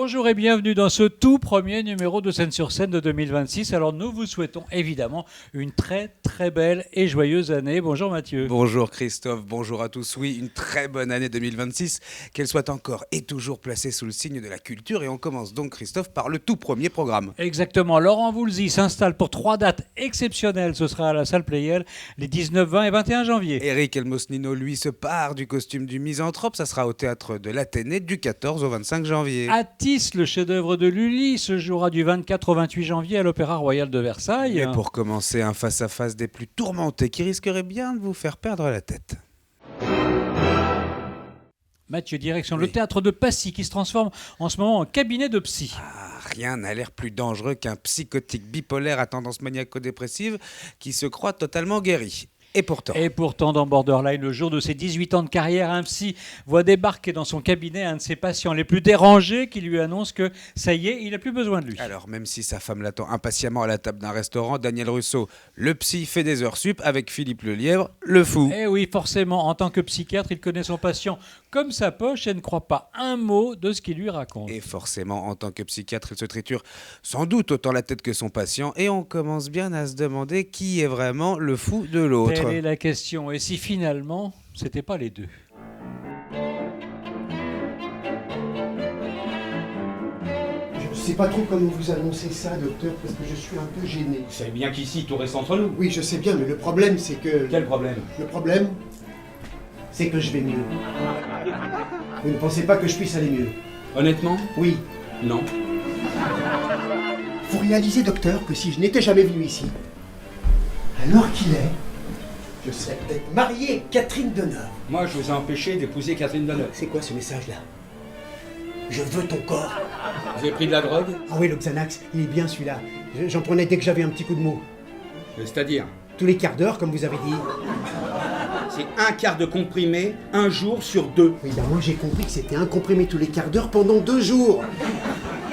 Bonjour et bienvenue dans ce tout premier numéro de Scène sur Scène de 2026. Alors nous vous souhaitons évidemment une très très belle et joyeuse année. Bonjour Mathieu. Bonjour Christophe, bonjour à tous. Oui, une très bonne année 2026, qu'elle soit encore et toujours placée sous le signe de la culture. Et on commence donc Christophe par le tout premier programme. Exactement, Laurent Voulzy s'installe pour 3 dates exceptionnelles. Ce sera à la salle Playel les 19, 20 et 21 janvier. Eric Elmosnino, lui, se part du costume du misanthrope. Ça sera au théâtre de l'Athénée du 14 au 25 janvier. Atis, le chef-d'œuvre de Lully, se jouera du 24 au 28 janvier à l'Opéra Royal de Versailles. Et pour commencer, un face-à-face des plus tourmentés qui risquerait bien de vous faire perdre la tête. Mathieu, direction Oui. le théâtre de Passy qui se transforme en ce moment en cabinet de psy. Rien n'a l'air plus dangereux qu'un psychotique bipolaire à tendance maniaco-dépressive qui se croit totalement guéri. Et pourtant, Dans Borderline, le jour de ses 18 ans de carrière, un psy voit débarquer dans son cabinet un de ses patients les plus dérangés qui lui annonce que ça y est, il n'a plus besoin de lui. Alors, même si sa femme l'attend impatiemment à la table d'un restaurant, Daniel Russo, le psy, fait des heures sup avec Philippe Lelièvre, le fou. Eh oui, forcément, en tant que psychiatre, il connaît son patient comme sa poche et ne croit pas un mot de ce qu'il lui raconte. Et forcément, en tant que psychiatre, il se triture sans doute autant la tête que son patient. Et on commence bien à se demander qui est vraiment le fou de l'autre. Telle est la question. Et si finalement, c'était pas les deux? Je ne sais pas trop comment vous annoncer ça, docteur, parce que je suis un peu gêné. Vous savez bien qu'ici, tout reste entre nous. Oui, je sais bien, mais le problème, c'est que... Quel problème? Le problème, c'est que je vais mieux. Vous ne pensez pas que je puisse aller mieux? Honnêtement? Oui. Non. Vous réalisez, docteur, que si je n'étais jamais venu ici, à l'heure qu'il est, je serais peut-être marié avec Catherine Deneuve. Moi, je vous ai empêché d'épouser Catherine Deneuve. C'est quoi ce message-là? Je veux ton corps. Vous avez pris de la drogue? Ah oui, le Xanax, il est bien celui-là. J'en prenais dès que j'avais un petit coup de mou. C'est-à-dire? Tous les quarts d'heure, comme vous avez dit. C'est un quart de comprimé, un jour sur 2. Oui, ben moi j'ai compris que c'était un comprimé tous les quarts d'heure pendant 2 jours.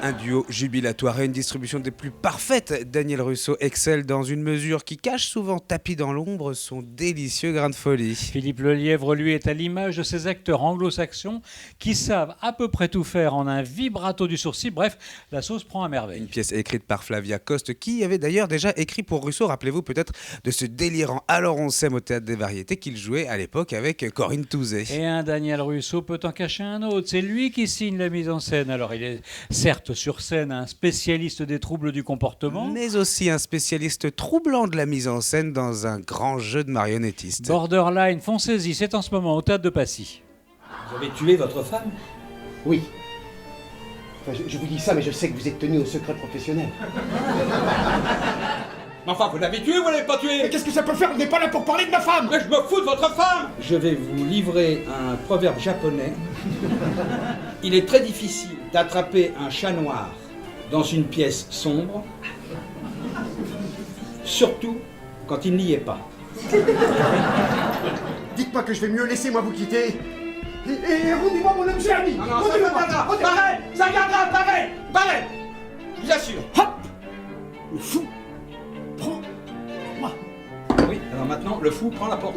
Un duo jubilatoire et une distribution des plus parfaites. Daniel Russo excelle dans une mesure qui cache souvent tapis dans l'ombre son délicieux grain de folie. Philippe Lelièvre, lui, est à l'image de ces acteurs anglo-saxons qui savent à peu près tout faire en un vibrato du sourcil. Bref, la sauce prend à merveille. Une pièce écrite par Flavia Coste, qui avait d'ailleurs déjà écrit pour Russo, rappelez-vous peut-être, de ce délirant Alors on s'aime au Théâtre des Variétés qu'il jouait à l'époque avec Corinne Touzé. Et un Daniel Russo peut en cacher un autre. C'est lui qui signe la mise en scène. Alors, il est certes sur scène un spécialiste des troubles du comportement. Mais aussi un spécialiste troublant de la mise en scène dans un grand jeu de marionnettiste. Borderline, foncez-y, c'est en ce moment au théâtre de Passy. Vous avez tué votre femme? Oui. Enfin, je vous dis ça, mais je sais que vous êtes tenu au secret professionnel. Mais enfin, vous l'avez tué ou vous l'avez pas tué? Mais qu'est-ce que ça peut faire? On n'est pas là pour parler de ma femme! Mais je me fous de votre femme! Je vais vous livrer un proverbe japonais. Il est très difficile d'attraper un chat noir dans une pièce sombre, surtout quand il n'y est pas. Dites-moi que je vais mieux, laissez-moi vous quitter. Et rendez-moi mon objet, ami! Non, ça viendra! Pareil! Ça viendra! Pareil! Pareil! Je vous assure! Hop! Le fou! Prends! Moi! Oui, alors maintenant, le fou prend la porte.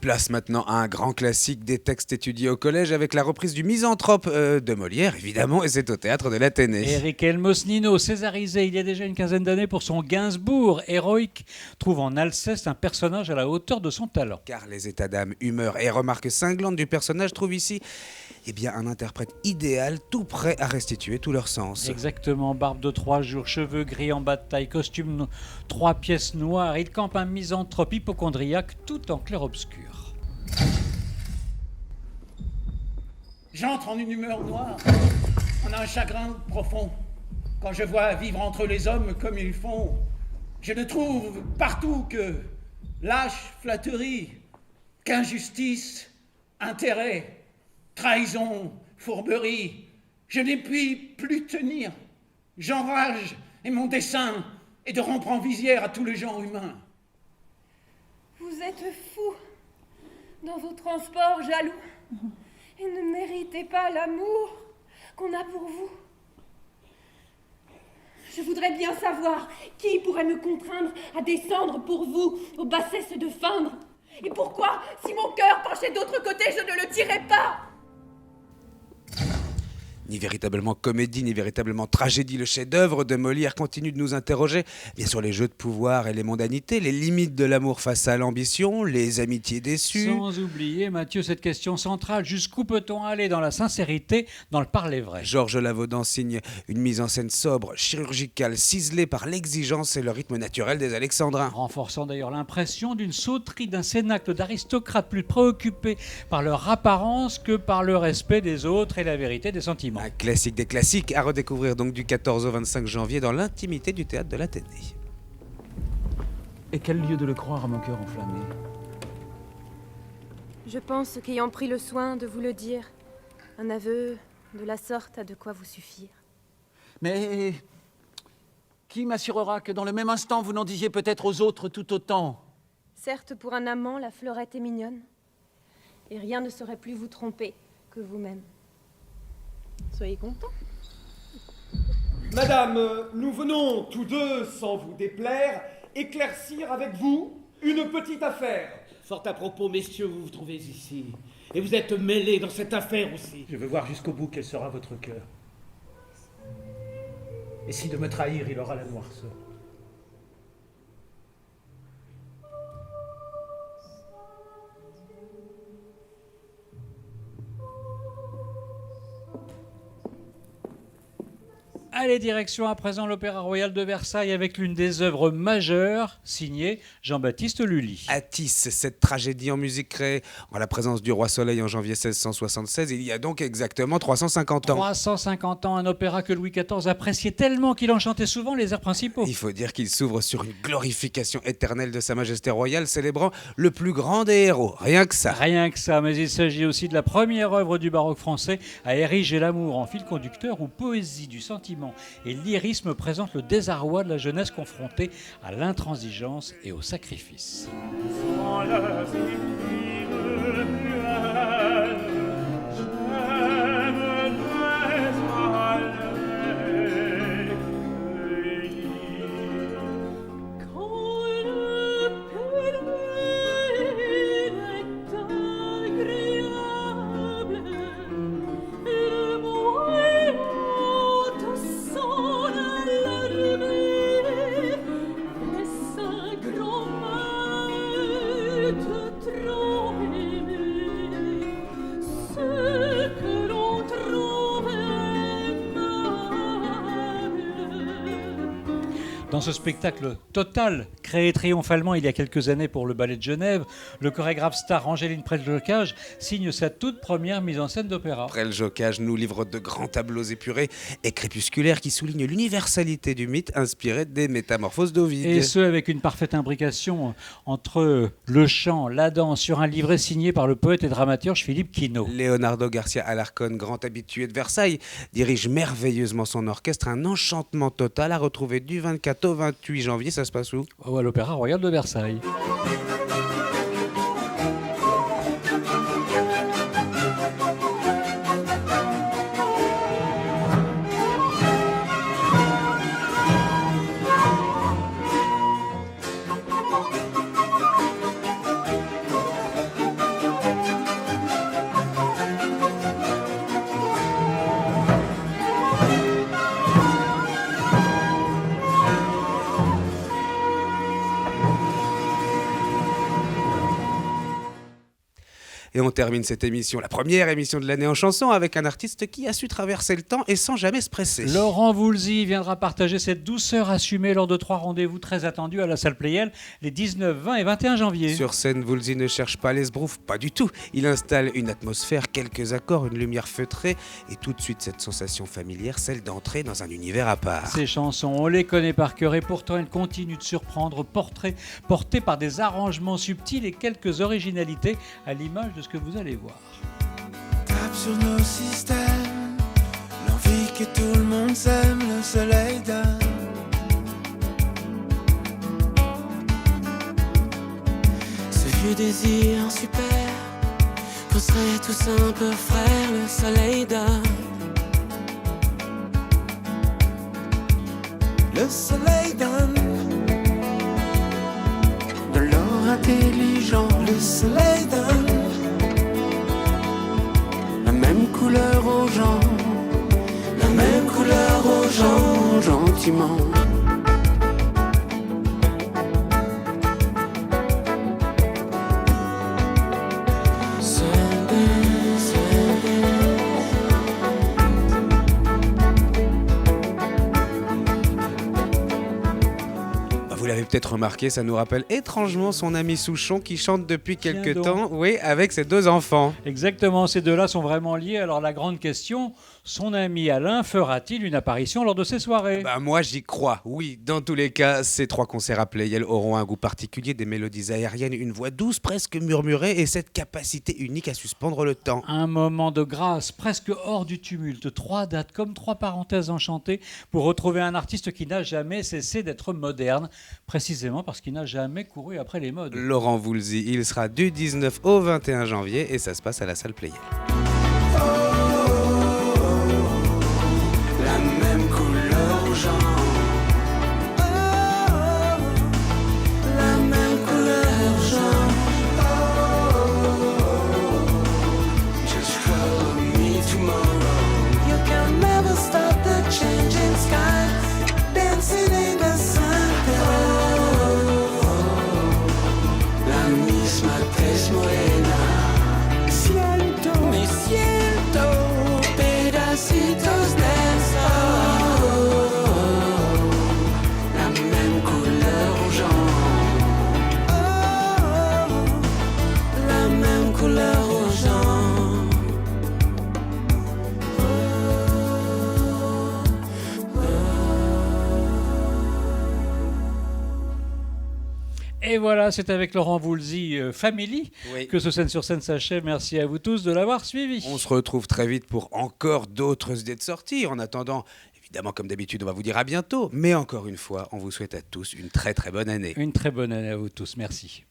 Place maintenant à un grand classique des textes étudiés au collège avec la reprise du Misanthrope de Molière, évidemment, et c'est au théâtre de l'Athénée. Eric Elmosnino, césarisé il y a déjà une quinzaine d'années pour son Gainsbourg héroïque, trouve en Alceste un personnage à la hauteur de son talent. Car les états d'âme, humeur et remarques cinglantes du personnage trouvent ici un interprète idéal, tout prêt à restituer tout leur sens. Exactement, barbe de 3 jours, cheveux gris en bas de taille, costume 3 pièces noires. Il campe un misanthrope hypocondriaque tout en clair-obscur. J'entre en une humeur noire, en un chagrin profond. Quand je vois vivre entre les hommes comme ils font, je ne trouve partout que lâche flatterie, qu'injustice, intérêt, trahison, fourberie. Je n'ai puis plus tenir. J'enrage et mon dessein est de rompre en visière à tout le genre humain. Vous êtes fou dans vos transports jaloux et ne méritez pas l'amour qu'on a pour vous. Je voudrais bien savoir qui pourrait me contraindre à descendre pour vous aux bassesses de Findre. Et pourquoi, si mon cœur penchait d'autre côté, je ne le tirais pas? Ni véritablement comédie, ni véritablement tragédie, le chef-d'œuvre de Molière continue de nous interroger bien sur les jeux de pouvoir et les mondanités, les limites de l'amour face à l'ambition, les amitiés déçues. Sans oublier, Mathieu, cette question centrale, jusqu'où peut-on aller dans la sincérité, dans le parler vrai? Georges Lavaudan signe une mise en scène sobre, chirurgicale, ciselée par l'exigence et le rythme naturel des Alexandrins. Renforçant d'ailleurs l'impression d'une sauterie d'un cénacle d'aristocrates plus préoccupés par leur apparence que par le respect des autres et la vérité des sentiments. Un classique des classiques à redécouvrir donc du 14 au 25 janvier dans l'intimité du théâtre de l'Athénée. Et quel lieu de le croire à mon cœur enflammé? Je pense qu'ayant pris le soin de vous le dire, un aveu de la sorte a de quoi vous suffire. Mais qui m'assurera que dans le même instant vous n'en disiez peut-être aux autres tout autant? Certes, pour un amant, la fleurette est mignonne, et rien ne saurait plus vous tromper que vous-même. Soyez content. Madame, nous venons tous deux, sans vous déplaire, éclaircir avec vous une petite affaire. Fort à propos, messieurs, vous vous trouvez ici. Et vous êtes mêlés dans cette affaire aussi. Je veux voir jusqu'au bout quel sera votre cœur. Et si de me trahir, il aura la noirceur. Allez, direction à présent l'Opéra Royal de Versailles avec l'une des œuvres majeures signée Jean-Baptiste Lully. Atis, cette tragédie en musique créée en la présence du roi Soleil en janvier 1676, il y a donc exactement 350 ans. 350 ans, un opéra que Louis XIV appréciait tellement qu'il en chantait souvent les airs principaux. Il faut dire qu'il s'ouvre sur une glorification éternelle de Sa Majesté royale, célébrant le plus grand des héros. Rien que ça. Rien que ça, mais il s'agit aussi de la première œuvre du baroque français à ériger l'amour en fil conducteur où poésie du sentiment et lyrisme présentent le désarroi de la jeunesse confrontée à l'intransigeance et au sacrifice. Dans ce spectacle total, créé triomphalement il y a quelques années pour le Ballet de Genève, le chorégraphe star Angéline Preljocaj signe sa toute première mise en scène d'opéra. Preljocaj nous livre de grands tableaux épurés et crépusculaires qui soulignent l'universalité du mythe inspiré des Métamorphoses d'Ovide. Et ce, avec une parfaite imbrication entre le chant, la danse, sur un livret signé par le poète et dramaturge Philippe Quinault. Leonardo Garcia Alarcón, grand habitué de Versailles, dirige merveilleusement son orchestre, un enchantement total à retrouver du 24 au 28 janvier. Ça se passe où? À l'Opéra Royal de Versailles. Et on termine cette émission, la première émission de l'année en chanson, avec un artiste qui a su traverser le temps et sans jamais se presser. Laurent Voulzy viendra partager cette douceur assumée lors de 3 rendez-vous très attendus à la salle Pleyel les 19, 20 et 21 janvier. Sur scène, Voulzy ne cherche pas l'esbrouf, pas du tout. Il installe une atmosphère, quelques accords, une lumière feutrée et tout de suite cette sensation familière, celle d'entrer dans un univers à part. Ces chansons, on les connaît par cœur et pourtant elles continuent de surprendre, portées par des arrangements subtils et quelques originalités à l'image de ce que vous allez voir. Tape sur nos systèmes, l'envie que tout le monde s'aime, le soleil donne. Ce vieux désir super, qu'on serait tous un peu frères, le soleil donne. Le soleil donne de l'or intelligent, le soleil donne la même couleur aux gens, sentiments. Vous l'avez peut-être remarqué, ça nous rappelle étrangement son ami Souchon qui chante depuis quelque donc. temps, oui, avec ses 2 enfants. Exactement, ces deux-là sont vraiment liés. Alors la grande question, son ami Alain fera-t-il une apparition lors de ces soirées? Bah moi j'y crois, oui. Dans tous les cas, ces 3 concerts à Pleyel auront un goût particulier, des mélodies aériennes, une voix douce, presque murmurée, et cette capacité unique à suspendre le temps. Un moment de grâce, presque hors du tumulte. 3 dates comme 3 parenthèses enchantées pour retrouver un artiste qui n'a jamais cessé d'être moderne, précisément parce qu'il n'a jamais couru après les modes. Laurent Voulzy, il sera du 19 au 21 janvier et ça se passe à la salle Pleyel. La même couleur aux gens. La même couleur aux gens. Just follow me tomorrow. You can never stop the changing sky. Dancing in the sun. La misma tez morena. Siento, me siento. Pedacitos del sol. La même couleur aux gens. La même couleur aux gens. Et voilà, c'est avec Laurent Voulzy Family Oui. que ce Scène sur Scène s'achève. Merci à vous tous de l'avoir suivi. On se retrouve très vite pour encore d'autres idées de sortie. En attendant, évidemment, comme d'habitude, on va vous dire à bientôt. Mais encore une fois, on vous souhaite à tous une très très bonne année. Une très bonne année à vous tous. Merci.